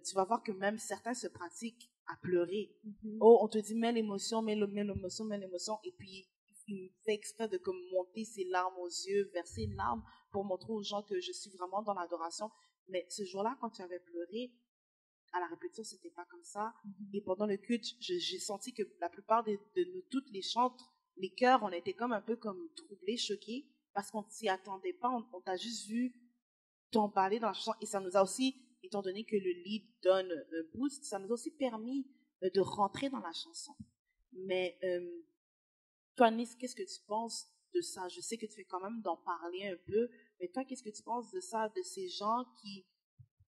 tu vas voir que même certains se pratiquent à pleurer. Oh, on te dit, mets l'émotion, mets l'émotion, et puis il fait exprès de comme monter ses larmes aux yeux, verser une larme pour montrer aux gens que je suis vraiment dans l'adoration. Mais ce jour-là, quand tu avais pleuré, à la répétition, c'était pas comme ça. Et pendant le culte, j'ai senti que la plupart de nous toutes, les chantres, les chœurs, on était comme un peu comme troublés, choqués, parce qu'on ne s'y attendait pas. On t'a juste vu t'emballer dans la chanson. Et ça nous a aussi, étant donné que le lead donne un boost, ça nous a aussi permis de rentrer dans la chanson. Mais toi, Nice, qu'est-ce que tu penses de ça? Je sais que tu fais quand même d'en parler un peu, mais toi, qu'est-ce que tu penses de ça, de ces gens qui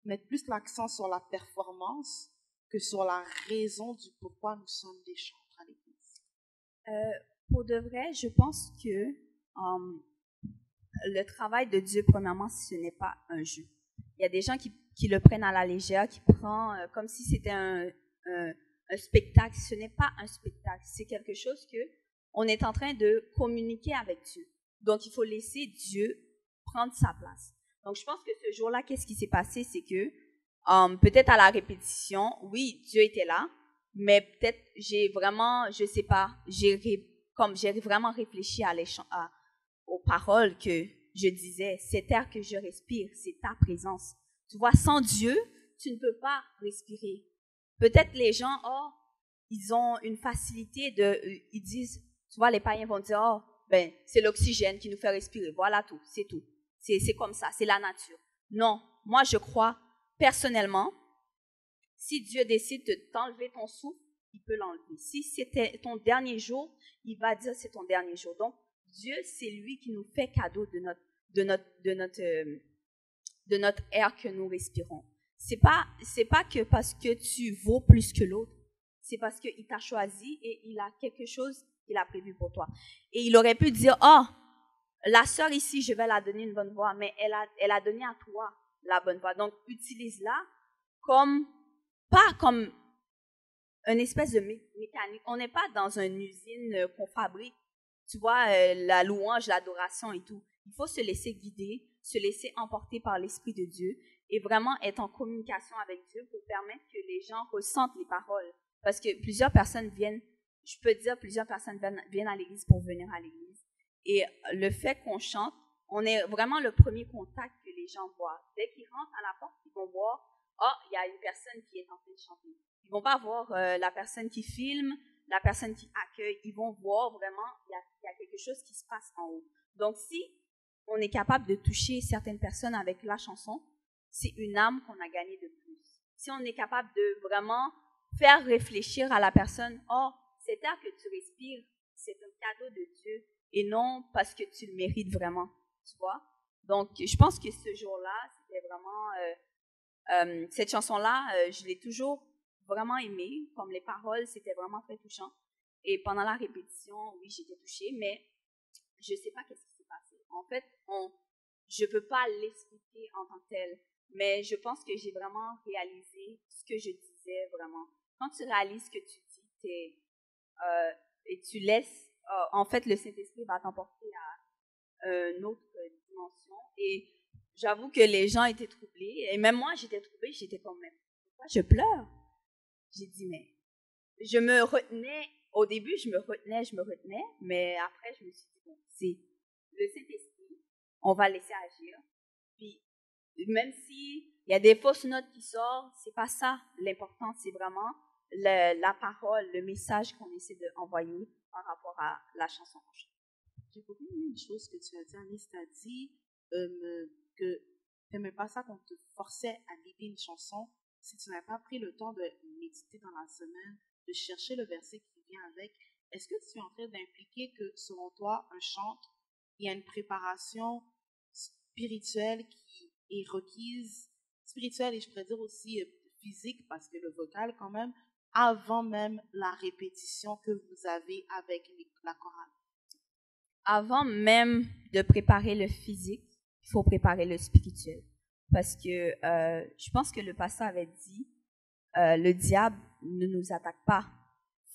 mettent plus l'accent sur la performance que sur la raison du pourquoi nous sommes des chantres à l'église? Pour de vrai, je pense que le travail de Dieu, premièrement, ce n'est pas un jeu. Il y a des gens qui le prennent à la légère, qui prennent comme si c'était un spectacle. Ce n'est pas un spectacle, c'est quelque chose que on est en train de communiquer avec Dieu. Donc, il faut laisser Dieu prendre sa place. Donc, je pense que ce jour-là, qu'est-ce qui s'est passé, c'est que peut-être à la répétition, oui, Dieu était là, mais peut-être j'ai vraiment, je sais pas, j'ai vraiment réfléchi aux paroles que je disais. Cet air que je respire, c'est ta présence. Tu vois, sans Dieu, tu ne peux pas respirer. Peut-être les gens, ils ont une facilité ils disent, tu vois, les païens vont dire, c'est l'oxygène qui nous fait respirer. Voilà tout, c'est tout. C'est comme ça, c'est la nature. Non, moi je crois, personnellement, si Dieu décide de t'enlever ton souffle, il peut l'enlever. Si c'était ton dernier jour, il va dire c'est ton dernier jour. Donc, Dieu, c'est lui qui nous fait cadeau de notre air que nous respirons. C'est pas que parce que tu vaux plus que l'autre, c'est parce qu'il t'a choisi et il a quelque chose qu'il a prévu pour toi. Et il aurait pu dire, la sœur ici, je vais la donner une bonne voix, mais elle a donné à toi la bonne voix. Donc, utilise-la pas comme une espèce de mécanique. On n'est pas dans une usine qu'on fabrique, tu vois, la louange, l'adoration et tout. Il faut se laisser guider, se laisser emporter par l'Esprit de Dieu et vraiment être en communication avec Dieu pour permettre que les gens ressentent les paroles. Parce que plusieurs personnes viennent à l'église pour venir à l'église. Et le fait qu'on chante, on est vraiment le premier contact que les gens voient. Dès qu'ils rentrent à la porte, ils vont voir, il y a une personne qui est en train de chanter. Ils vont pas voir la personne qui filme, la personne qui accueille. Ils vont voir vraiment, il y a quelque chose qui se passe en haut. Donc, si on est capable de toucher certaines personnes avec la chanson, c'est une âme qu'on a gagnée de plus. Si on est capable de vraiment faire réfléchir à la personne, oh, cet air que tu respires, c'est un cadeau de Dieu et non parce que tu le mérites vraiment, tu vois. Donc, je pense que ce jour-là, c'était vraiment, cette chanson-là, je l'ai toujours vraiment aimée, comme les paroles, c'était vraiment très touchant. Et pendant la répétition, oui, j'étais touchée, mais je ne sais pas qu'est-ce qui s'est passé. En fait, je ne peux pas l'expliquer en tant que tel, mais je pense que j'ai vraiment réalisé ce que je disais vraiment. Quand tu réalises ce que tu dis, et tu laisses, en fait, le Saint-Esprit va t'emporter à une autre dimension. Et j'avoue que les gens étaient troublés, et même moi, j'étais troublée, j'étais comme même, pourquoi je pleure? J'ai dit, mais je me retenais, au début, je me retenais, mais après, je me suis dit, bon, c'est le Saint-Esprit, on va laisser agir. Puis, même s'il y a des fausses notes qui sortent, c'est pas ça. L'important, c'est vraiment la parole, le message qu'on essaie d'envoyer par rapport à la chanson qu'on chante. J'ai beaucoup aimé une chose que tu as dit, Anis, tu as dit que tu n'aimais pas ça qu'on te forçait à lire une chanson si tu n'avais pas pris le temps de méditer dans la semaine, de chercher le verset qui vient avec. Est-ce que tu es en train d'impliquer que, selon toi, un chant, il y a une préparation spirituelle qui est requise, spirituelle et je pourrais dire aussi physique, parce que le vocal quand même, avant même la répétition que vous avez avec la chorale? Avant même de préparer le physique, il faut préparer le spirituel. Parce que je pense que le pasteur avait dit, le diable ne nous attaque pas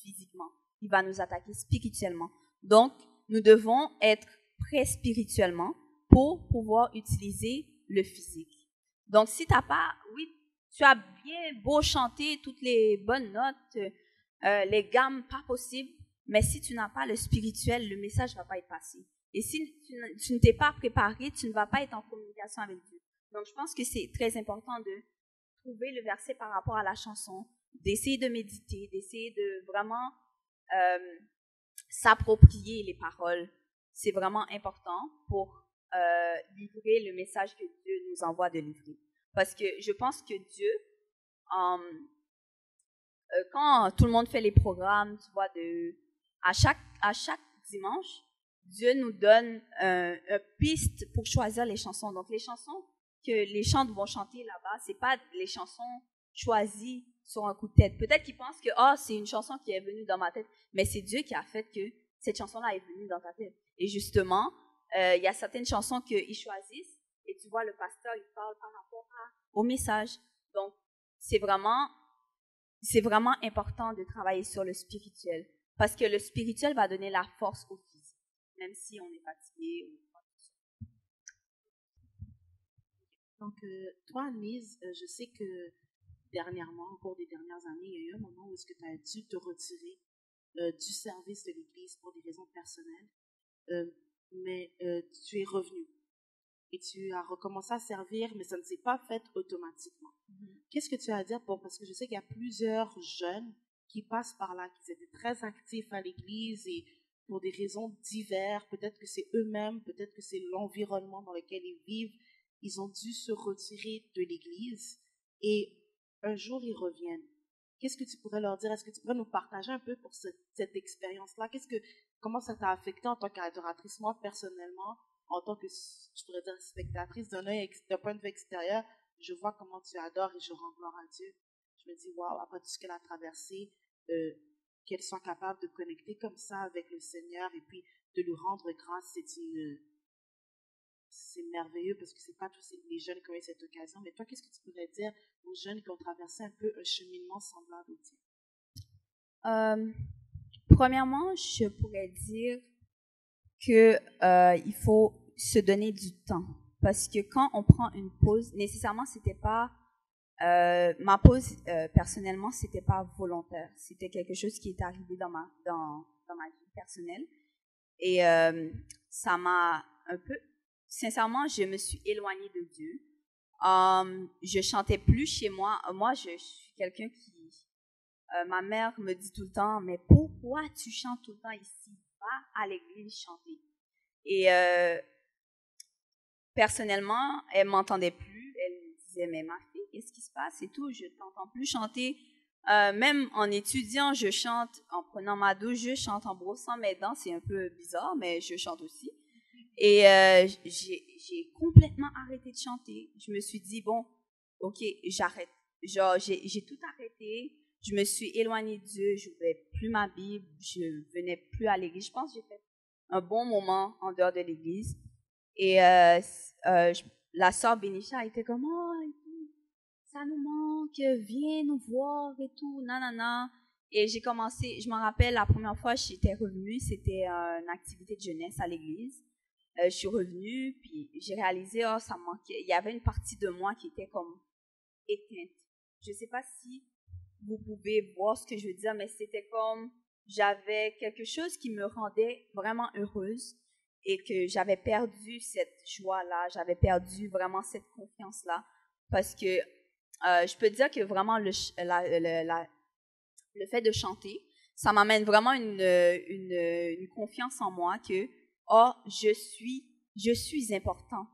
physiquement, il va nous attaquer spirituellement. Donc, nous devons être prêts spirituellement pour pouvoir utiliser le physique. Donc, si tu n'as pas, oui, tu as bien beau chanter toutes les bonnes notes, les gammes pas possibles, mais si tu n'as pas le spirituel, le message ne va pas être passé. Et si tu ne t'es pas préparé, tu ne vas pas être en communication avec Dieu. Donc, je pense que c'est très important de trouver le verset par rapport à la chanson, d'essayer de méditer, d'essayer de vraiment s'approprier les paroles. C'est vraiment important pour livrer le message que Dieu nous envoie de livrer. Parce que je pense que Dieu, quand tout le monde fait les programmes, tu vois, à chaque dimanche, Dieu nous donne une piste pour choisir les chansons. Donc, les chansons que les chants vont chanter là-bas, c'est pas les chansons choisies sur un coup de tête. Peut-être qu'ils pensent que c'est une chanson qui est venue dans ma tête, mais c'est Dieu qui a fait que cette chanson-là est venue dans ta tête. Et justement, il y a certaines chansons qu'ils choisissent et tu vois, le pasteur, il parle par rapport au message. Donc, c'est vraiment important de travailler sur le spirituel parce que le spirituel va donner la force au physique, même si on est fatigué. Donc, toi, Annelise, je sais que dernièrement, au cours des dernières années, il y a eu un moment où est-ce que tu as dû te retirer du service de l'Église pour des raisons personnelles, mais tu es revenu et tu as recommencé à servir, mais ça ne s'est pas fait automatiquement. Qu'est-ce que tu as à dire parce que je sais qu'il y a plusieurs jeunes qui passent par là, qui étaient très actifs à l'Église et pour des raisons diverses, peut-être que c'est eux-mêmes, peut-être que c'est l'environnement dans lequel ils vivent, ils ont dû se retirer de l'Église et un jour ils reviennent. Qu'est-ce que tu pourrais leur dire? Est-ce que tu pourrais nous partager un peu pour cette expérience-là? Comment ça t'a affecté en tant qu'adoratrice? Moi, personnellement, en tant que, je pourrais dire, spectatrice d'un point de vue extérieur, je vois comment tu adores et je rends gloire à Dieu. Je me dis, waouh, après tout ce qu'elle a traversé, qu'elle soit capable de connecter comme ça avec le Seigneur et puis de lui rendre grâce, c'est merveilleux parce que c'est pas tous les jeunes qui ont eu cette occasion. Mais toi, qu'est-ce que tu pourrais dire aux jeunes qui ont traversé un peu un cheminement semblable au tien? Premièrement, je pourrais dire que il faut se donner du temps parce que quand on prend une pause, nécessairement c'était pas ma pause personnellement, c'était pas volontaire, c'était quelque chose qui est arrivé dans ma vie personnelle et ça m'a un peu, sincèrement, je me suis éloignée de Dieu. Je chantais plus chez moi. Moi, je suis quelqu'un qui ma mère me dit tout le temps, mais pourquoi tu chantes tout le temps ici? Va à l'église chanter. Et personnellement, elle m'entendait plus. Elle me disait, mais ma fille, qu'est-ce qui se passe et tout? Je t'entends plus chanter Même en étudiant, je chante, en prenant ma douche, je chante, en brossant mes dents. C'est un peu bizarre, mais je chante aussi. Et j'ai complètement arrêté de chanter. Je me suis dit, bon, ok, j'arrête. Genre, j'ai tout arrêté. Je me suis éloignée de Dieu. Je n'ouvrais plus ma Bible. Je venais plus à l'église. Je pense que j'ai fait un bon moment en dehors de l'église. Et la sœur Bénisha était comme, oh, ça nous manque, viens nous voir et tout, nanana. Et j'ai commencé, je me rappelle, la première fois que j'étais revenue, c'était une activité de jeunesse à l'église. Je suis revenue, puis j'ai réalisé, oh, ça me manquait. Il y avait une partie de moi qui était comme éteinte. Je ne sais pas si vous pouvez voir ce que je veux dire, mais c'était comme, j'avais quelque chose qui me rendait vraiment heureuse et que j'avais perdu cette joie-là, j'avais perdu vraiment cette confiance-là, parce que je peux dire que vraiment le fait de chanter, ça m'amène vraiment une confiance en moi que, oh, je suis important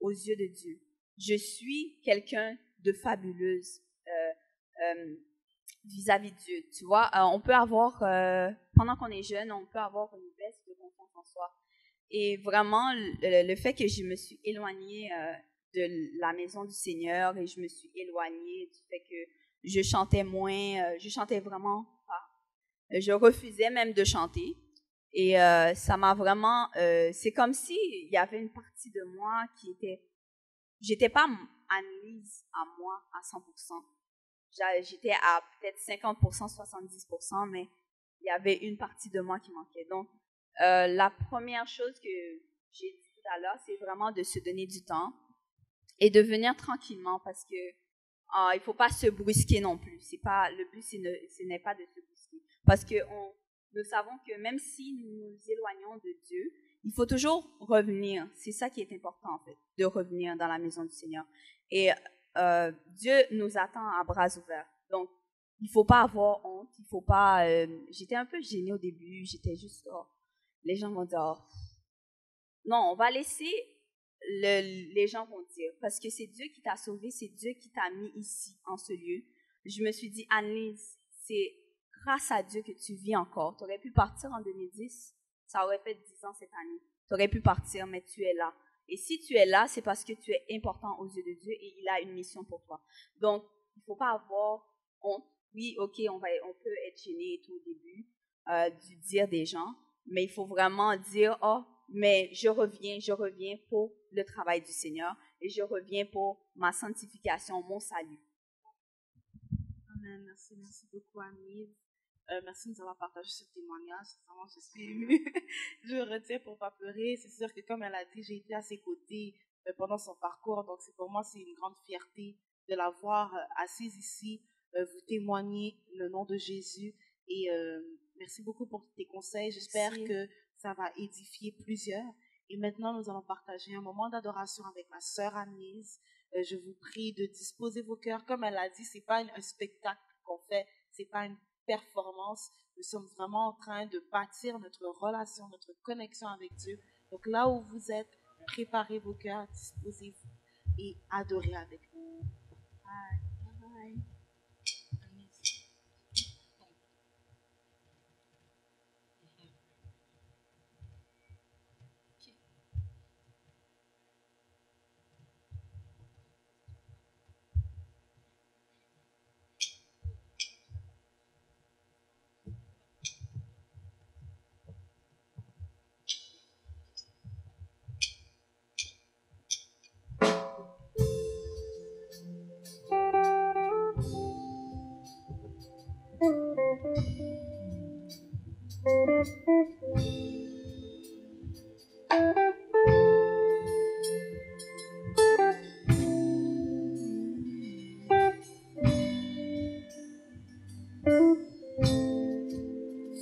aux yeux de Dieu. Je suis quelqu'un de fabuleuse vis-à-vis de Dieu. Tu vois, on peut avoir, pendant qu'on est jeune, on peut avoir une baisse de confiance en soi. Et vraiment, le fait que je me suis éloignée de la maison du Seigneur et je me suis éloignée du fait que je chantais moins, je chantais vraiment pas. Je refusais même de chanter. Et ça m'a vraiment, c'est comme si il y avait une partie de moi qui était, j'étais pas Anne-Lise à moi à 100%. J'étais à peut-être 50%, 70%, mais il y avait une partie de moi qui manquait. Donc, la première chose que j'ai dit tout à l'heure, c'est vraiment de se donner du temps et de venir tranquillement, parce que il faut pas se brusquer non plus. C'est pas le but, ce n'est pas de se brusquer, parce que nous savons que même si nous nous éloignons de Dieu, il faut toujours revenir. C'est ça qui est important en fait, de revenir dans la maison du Seigneur. Et Dieu nous attend à bras ouverts. Donc, il faut pas avoir honte. Il faut pas. J'étais un peu gênée au début. J'étais juste. Oh, les gens vont dire. Oh. Non, on va laisser. Les gens vont dire, parce que c'est Dieu qui t'a sauvé, c'est Dieu qui t'a mis ici, en ce lieu. Je me suis dit, Anne-Lise, c'est grâce à Dieu que tu vis encore. Tu aurais pu partir en 2010, ça aurait fait 10 ans cette année. Tu aurais pu partir, mais tu es là. Et si tu es là, c'est parce que tu es important aux yeux de Dieu et il a une mission pour toi. Donc, il ne faut pas avoir honte. Oui, ok, on peut être gêné et tout au début du dire des gens, mais il faut vraiment dire, oh, mais je reviens pour le travail du Seigneur et je reviens pour ma sanctification, mon salut. Amen. Merci beaucoup, Anne-Lise. Merci de nous avoir partagé ce témoignage. Vraiment, je suis émue. Je retiens pour ne pas pleurer. C'est sûr que, comme elle a dit, j'ai été à ses côtés pendant son parcours. Donc, pour moi, c'est une grande fierté de la voir assise ici, vous témoigner le nom de Jésus. Et merci beaucoup pour tes conseils. J'espère que ça va édifier plusieurs. Et maintenant, nous allons partager un moment d'adoration avec ma sœur Anne-Lise. Je vous prie de disposer vos cœurs. Comme elle a dit, c'est pas un spectacle qu'on fait, c'est pas une performance. Nous sommes vraiment en train de bâtir notre relation, notre connexion avec Dieu. Donc là où vous êtes, préparez vos cœurs, disposez-vous et adorez avec nous. Bye. Bye.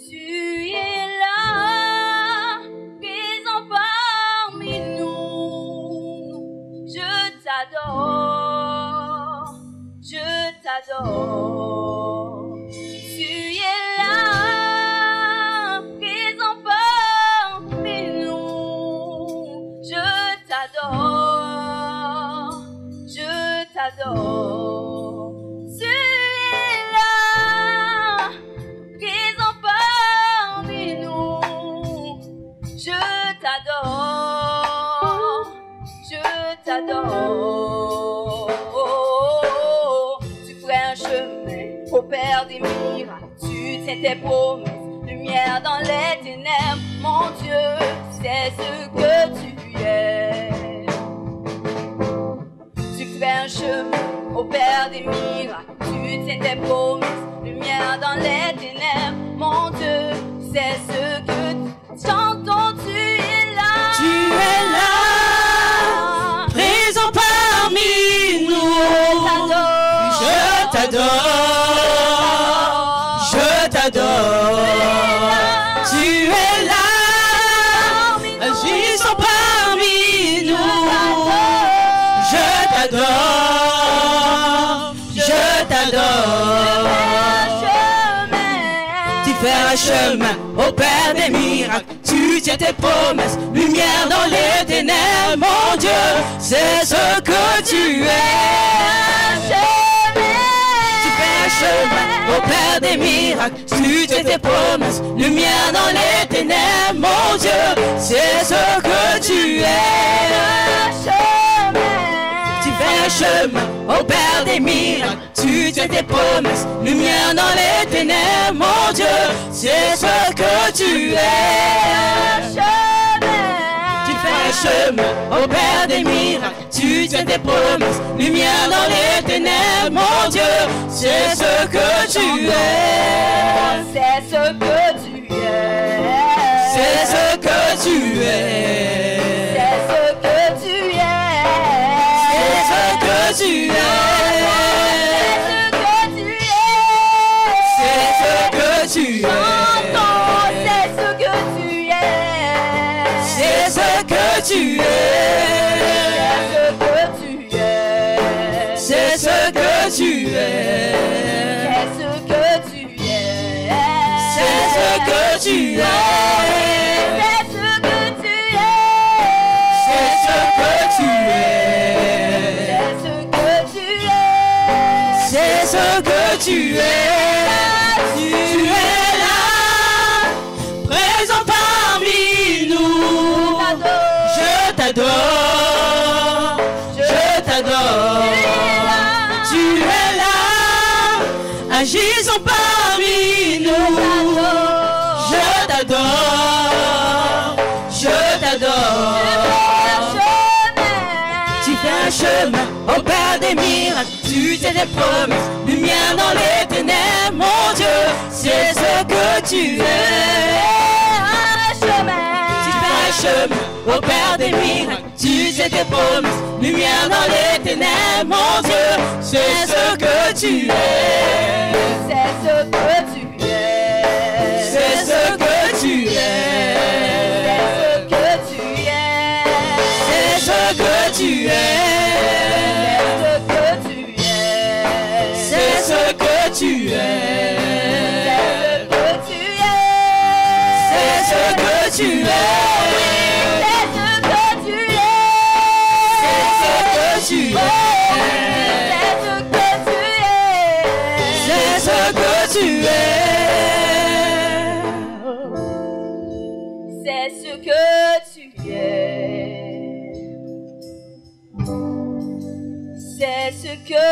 Tu es là, miracles, tu tiens tes promesses, lumière dans les ténèbres, mon Dieu, c'est ce que tu es. Tu fais un chemin au Père des miracles, tu tiens tes promesses, lumière dans les ténèbres, mon Dieu, c'est ce que tu chantons, tu es là. Tu es là, présent parmi nous. Je t'adore, je t'adore. Tu es là, agissant parmi nous. Je t'adore, je t'adore. Tu fais un chemin au Père des miracles, tu tiens tes promesses, lumière dans les ténèbres, mon Dieu, c'est ce que tu es. Tu fais un chemin au Père des miracles, tu tiens tes promesses, lumière dans les ténèbres, mon Dieu, c'est ce que tu es. Tu fais un chemin au Père des miracles, tu tiens tes promesses, lumière dans les ténèbres, mon Dieu, c'est ce que tu es. Tu fais un chemin au Père des miracles, tu tiens tes promesses, lumière dans les ténèbres, mon Dieu, c'est ce que tu es. C'est ce que tu es. C'est ce que tu es. C'est ce que tu es. C'est ce que tu es. C'est ce que tu es. C'est ce que tu es. C'est ce que tu es. C'est ce que tu es. C'est ce que tu es. C'est ce que tu es. C'est ce que tu es. C'est ce que tu es. C'est ce que tu es. Tu es là, présent parmi nous. Je t'adore, je t'adore. Tu es là, agissant parmi nous. Je t'adore, je t'adore. Tu fais un chemin au Père des miracles, tu tiens des promesses, lumière dans les ténèbres, mon Dieu, c'est ce que tu es. Tu fais un chemin au Père des miracles, tu tiens des promesses, lumière dans les ténèbres, mon Dieu, c'est ce que tu es. C'est ce que tu es. C'est ce que tu es. C'est ce que tu es. C'est ce que tu es. C'est ce que tu es. C'est ce que tu es. C'est ce que tu es. C'est ce que tu es. C'est ce que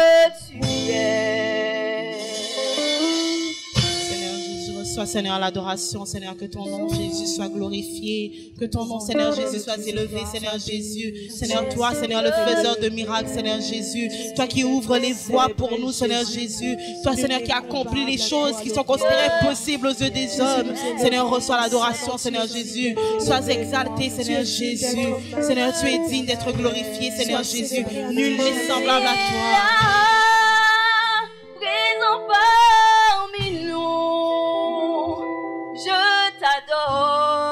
tu es. Seigneur Jésus, reçois, Seigneur, l'adoration, Seigneur, que ton nom, Jésus, soit glorifié, que ton nom, Seigneur Jésus, soit élevé, Seigneur Jésus. Seigneur, toi, Seigneur, le faiseur de miracles, Seigneur Jésus, toi qui ouvres les voies pour nous, Seigneur Jésus, toi, Seigneur, qui accomplis les choses qui sont considérées possibles aux yeux des hommes. Seigneur, reçois l'adoration, Seigneur Jésus. Sois exalté, Seigneur Jésus. Seigneur, tu es digne d'être glorifié, Seigneur Jésus. Nul n'est semblable à toi. Présent parmi nous, je t'adore,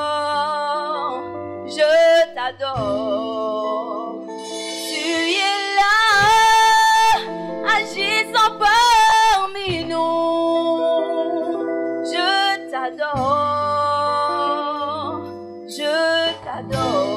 je t'adore. Tu es là, agissant parmi nous, je t'adore, je t'adore.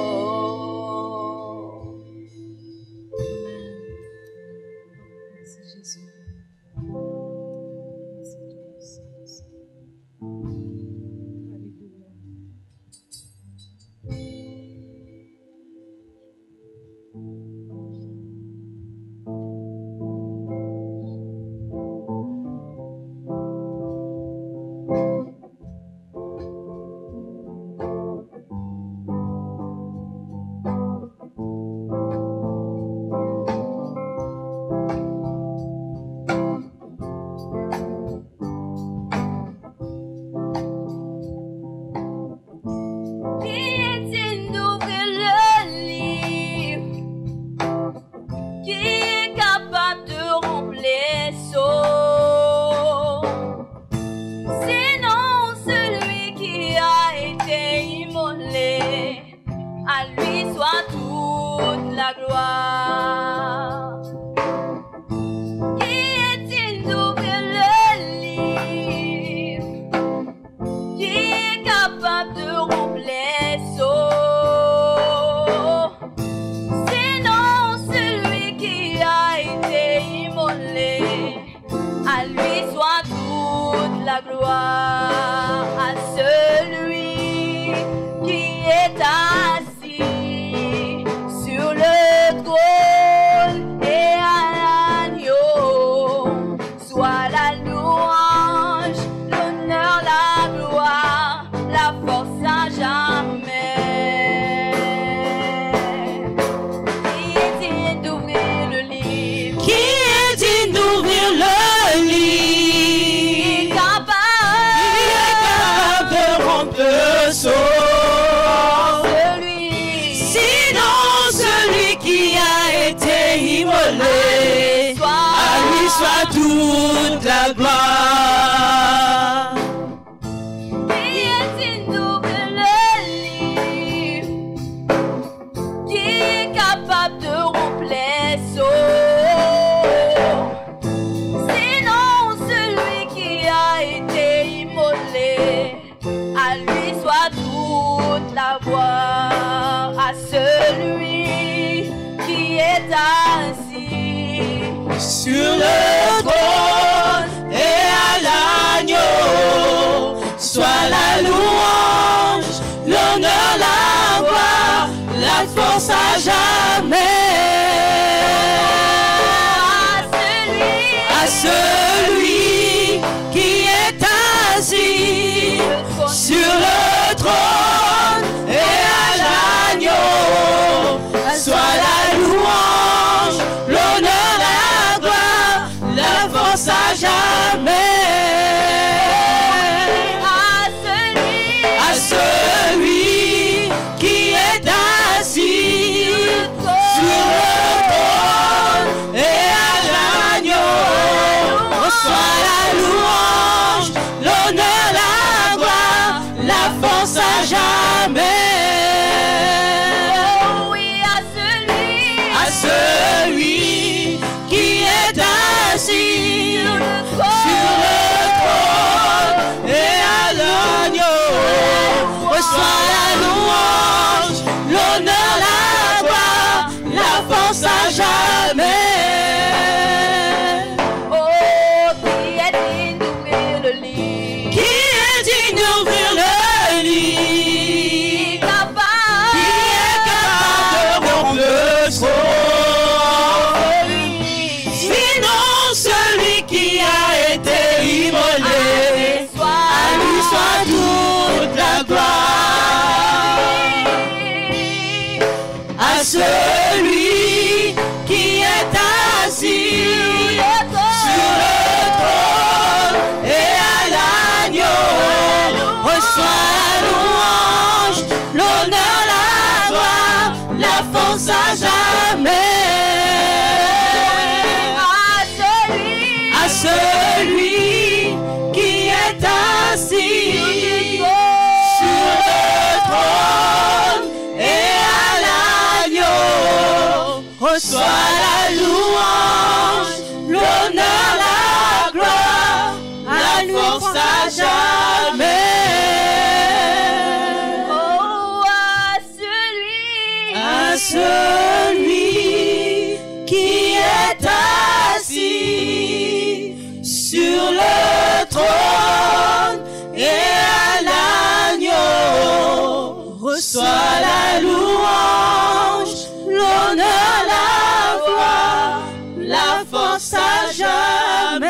la gloire à celui qui est assis sur le trône et à l'agneau. Soit la louange, l'honneur, la gloire, la force à jamais. Qui est digne d'ouvrir le livre? Qui est digne d'ouvrir le livre? Qui est capable de rompre le sceau? Sinon celui qui a été immolé, à lui soit toute la gloire. Qui est digne d'ouvrir le livre? Qui est capable de rompre les sceaux? Sinon celui qui a été immolé, à lui soit toute la gloire. À celui qui est assis Sur le trône et à l'agneau, soit la louange, l'honneur, la gloire, la force à jamais. À celui qui est assis sur le trône et à l'agneau, soit la louange, l'honneur, la gloire, la force à jamais. À celui qui est assis sur le trône et à l'agneau, soit la louange, l'honneur, la gloire, la force à jamais. Oui, à À celui qui est assis sur le trône et à l'agneau, reçoit la louange, l'honneur, la gloire, la force à jamais. Oh, qui est digne d'ouvrir le livre? Qui est digne d'ouvrir le livre? Qui est capable de rompre le sceau? Sinon celui qui a été immolé, à lui soit toute la gloire. À celui qui est assis sur le trône et à l'agneau, reçoit la louange, l'honneur, la gloire, la force à jamais. À celui qui est assis sur le trône et à l'agneau, reçoit la louange, l'honneur, la gloire, la force à jamais. Oh, À celui qui est assis sur le trône et à l'agneau, reçoit la louange, l'honneur, la gloire, la force à jamais.